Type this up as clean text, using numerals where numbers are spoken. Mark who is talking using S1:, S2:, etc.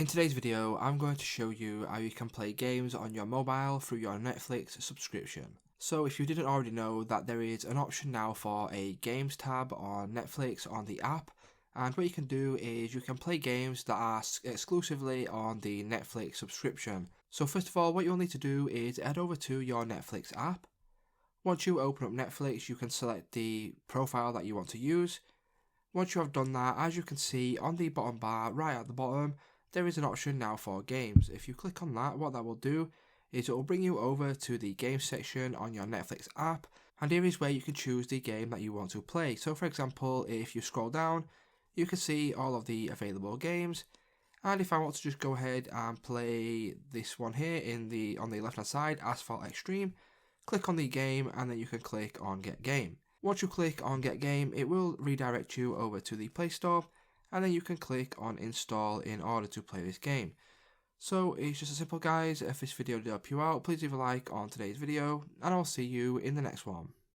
S1: In today's video, I'm going to show you how you can play games on your mobile through your Netflix subscription. So if you didn't already know that there is an option now for a games tab on Netflix on the app, and what you can do is you can play games that are exclusively on the Netflix subscription. So first of all, what you'll need to do is head over to your Netflix app. Once you open up Netflix, you can select the profile that you want to use. Once you have done that, as you can see on the bottom bar right at the bottom, there is an option now for games. If you click on that, what that will do is it will bring you over to the games section on your Netflix app, and here is where you can choose the game that you want to play. So for example, if you scroll down, you can see all of the available games, and if I want to just go ahead and play this one here on the left hand side, Asphalt Extreme, click on the game and then you can click on Get Game. Once you click on Get Game, it will redirect you over to the Play Store, and then you can click on Install in order to play this game. So it's just as simple, guys. If this video did help you out, please leave a like on today's video, and I'll see you in the next one.